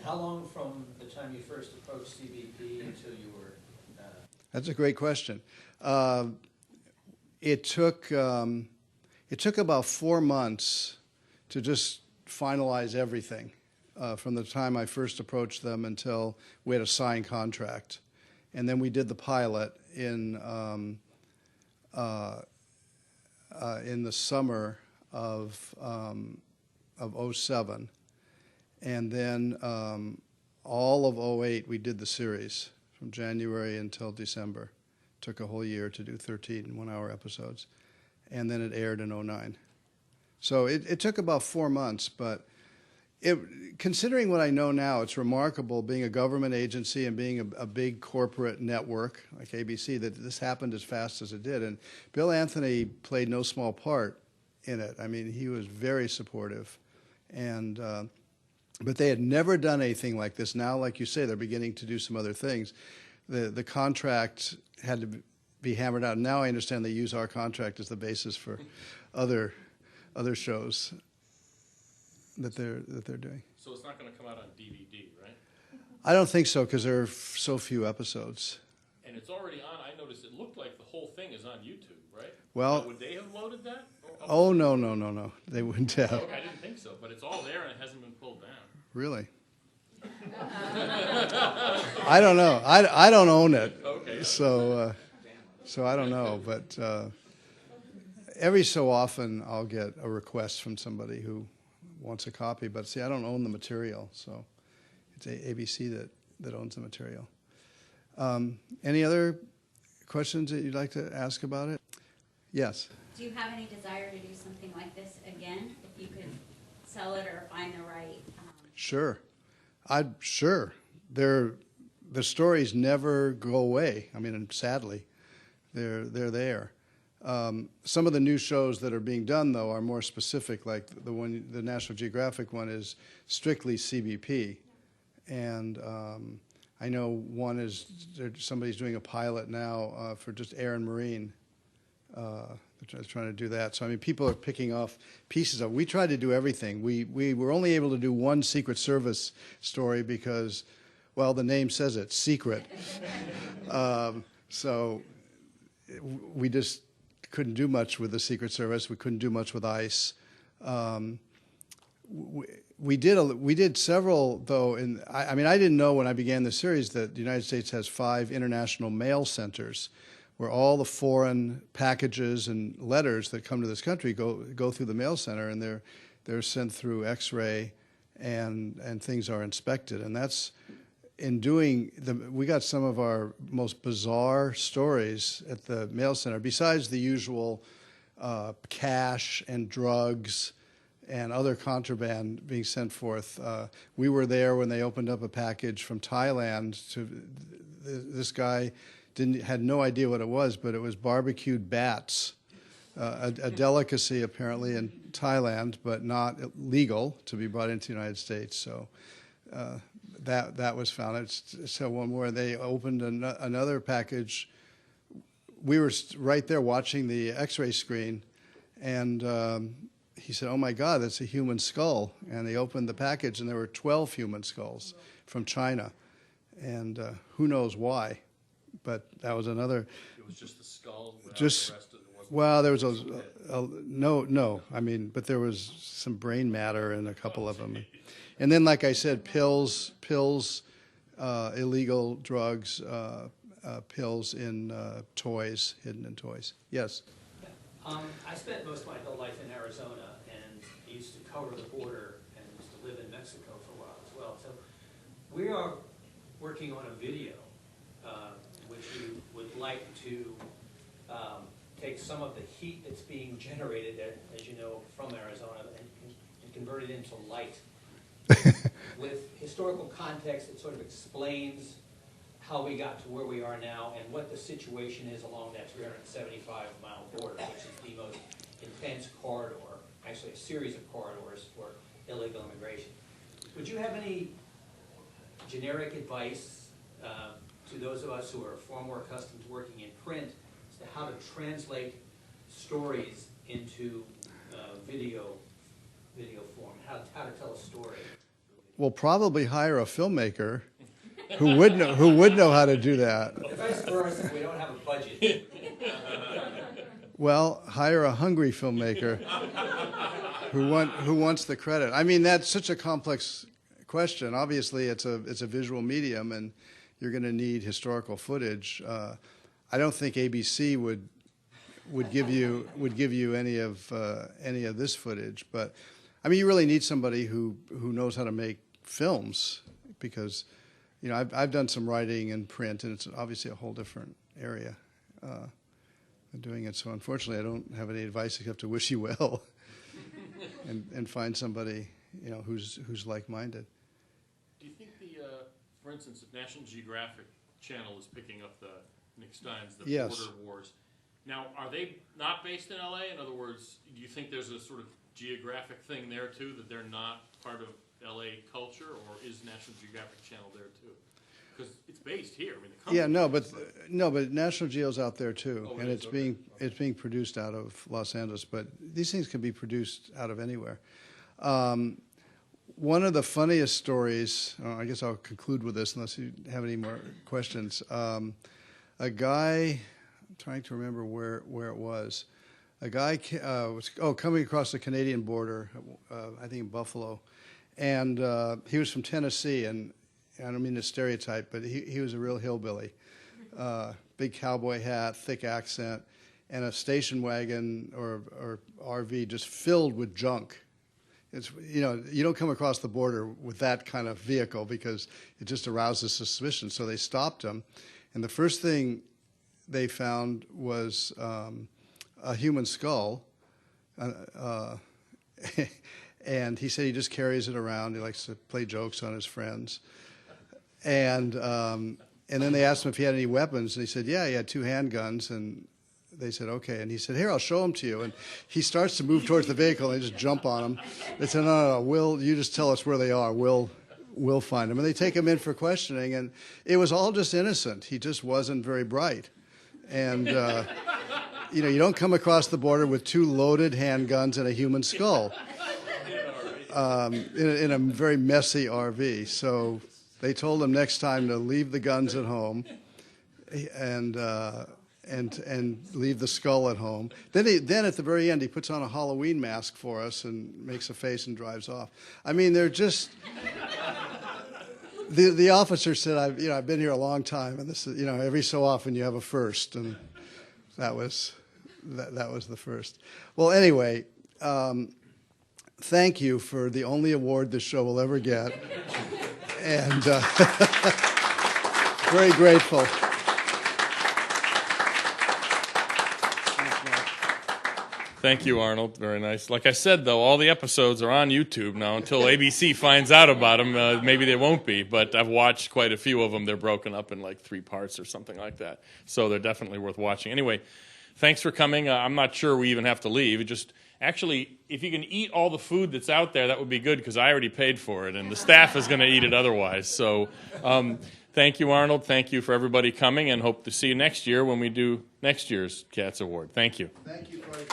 how long from the time you first approached CBP until you were? That's a great question. It took about 4 months to just finalize everything from the time I first approached them until we had a signed contract. And then we did the pilot in the summer of '07. And then all of '08 we did the series from January until December. Took a whole year to do 13 one-hour episodes. And then it aired in '09. So it took about 4 months, but considering what I know now, it's remarkable being a government agency and being a big corporate network like ABC that this happened as fast as it did. And Bill Anthony played no small part in it. I mean, he was very supportive. And but they had never done anything like this. Now, like you say, they're beginning to do some other things. The contract had to be hammered out. Now I understand they use our contract as the basis for other shows that they're doing. So it's not going to come out on DVD, right? I don't think so, because there are so few episodes. And it's already on. I noticed it looked like the whole thing is on YouTube, right? Well, now, would they have loaded that? Oh, no. They wouldn't have. Okay, I didn't think so, but it's all there and it hasn't been pulled down. Really? I don't know. I don't own it. Okay. So I don't know. But every so often I'll get a request from somebody who wants a copy. But see, I don't own the material, so it's ABC that owns the material. Any other questions that you'd like to ask about it? Yes. Do you have any desire to do something like this again, if you could sell it or find the right? Sure. Sure. The stories never go away. I mean, sadly, they're there. Some of the new shows that are being done, though, are more specific. Like the National Geographic one is strictly CBP, and I know one is somebody's doing a pilot now for just air and marine. They're trying to do that. So I mean, people are picking off pieces of. We tried to do everything. We were only able to do one Secret Service story because, well, the name says it, secret. So we just couldn't do much with the Secret Service. We couldn't do much with ICE. We did several, though. I mean, I didn't know when I began the series that the United States has 5 international mail centers, where all the foreign packages and letters that come to this country go through the mail center, and they're sent through X-ray, and things are inspected. And that's in doing we got some of our most bizarre stories at the mail center, besides the usual cash and drugs and other contraband being sent forth. We were there when they opened up a package from Thailand. This guy had no idea what it was, but it was barbecued bats, a delicacy apparently in Thailand, but not legal to be brought into the United States. So that was found. So one more, they opened another package. We were right there watching the X-ray screen, and he said, "Oh my God, that's a human skull." And they opened the package, and there were 12 human skulls from China, and who knows why. But that was another. It was just the skull. Just the rest of it wasn't. Well, there was no. I mean, but there was some brain matter in a couple of them, and then, like I said, pills, illegal drugs, pills in toys, hidden in toys. Yes. I spent most of my adult life in Arizona and used to cover the border and used to live in Mexico for a while as well. So we are working on a video which you would like to take some of the heat that's being generated, as you know, from Arizona and convert it into light with historical context that sort of explains how we got to where we are now and what the situation is along that 375-mile border, which is the most intense corridor, actually a series of corridors for illegal immigration. Would you have any generic advice to those of us who are far more accustomed to working in print as to how to translate stories into video form, how to tell a story? will probably hire a filmmaker who would know how to do that. Vice versa, we don't have a budget. Well, hire a hungry filmmaker who wants the credit. I mean, that's such a complex question. Obviously, it's a visual medium, and you're going to need historical footage. I don't think ABC would give you any of this footage, but I mean, you really need somebody who knows how to make films, because I've done some writing in print, and it's obviously a whole different area doing it. So unfortunately, I don't have any advice except to wish you well and find somebody who's like-minded. Do you think for instance, if National Geographic Channel is picking up the Nick Stein's, the Yes. Border Wars, now are they not based in LA? In other words, do you think there's a sort of geographic thing there too, that they're not part of LA culture, or is National Geographic Channel there too? Because it's based here. I mean, the company but National Geo's out there too, Oh, and it is? it's being produced out of Los Angeles. But these things can be produced out of anywhere. One of the funniest stories, I guess I'll conclude with this unless you have any more questions. A guy, I'm trying to remember where it was. A guy was coming across the Canadian border, I think in Buffalo, and he was from Tennessee, and I don't mean to stereotype, but he was a real hillbilly. Big cowboy hat, thick accent, and a station wagon or RV just filled with junk. It's, you don't come across the border with that kind of vehicle because it just arouses suspicion. So they stopped him, and the first thing they found was a human skull. And he said he just carries it around. He likes to play jokes on his friends. And then they asked him if he had any weapons, and he said, yeah, he had 2 handguns. And they said, okay. And he said, here, I'll show them to you. And he starts to move towards the vehicle, and they just jump on him. They said, no, you just tell us where they are. We'll find them. And they take him in for questioning, and it was all just innocent. He just wasn't very bright. And, you don't come across the border with 2 loaded handguns and a human skull in a very messy RV. So they told him next time to leave the guns at home and leave the skull at home. Then at the very end, he puts on a Halloween mask for us and makes a face and drives off. I mean, they're just. The officer said, I've been here a long time, and this is, every so often you have a first, and that was the first. Well, anyway, thank you for the only award this show will ever get, and very grateful. Thank you, Arnold. Very nice. Like I said, though, all the episodes are on YouTube now. Until ABC finds out about them, maybe they won't be. But I've watched quite a few of them. They're broken up in like 3 parts or something like that. So they're definitely worth watching. Anyway, thanks for coming. I'm not sure we even have to leave. Actually, if you can eat all the food that's out there, that would be good, because I already paid for it, and the staff is going to eat it otherwise. So thank you, Arnold. Thank you for everybody coming, and hope to see you next year when we do next year's Katz Award. Thank you. Thank you, Corey.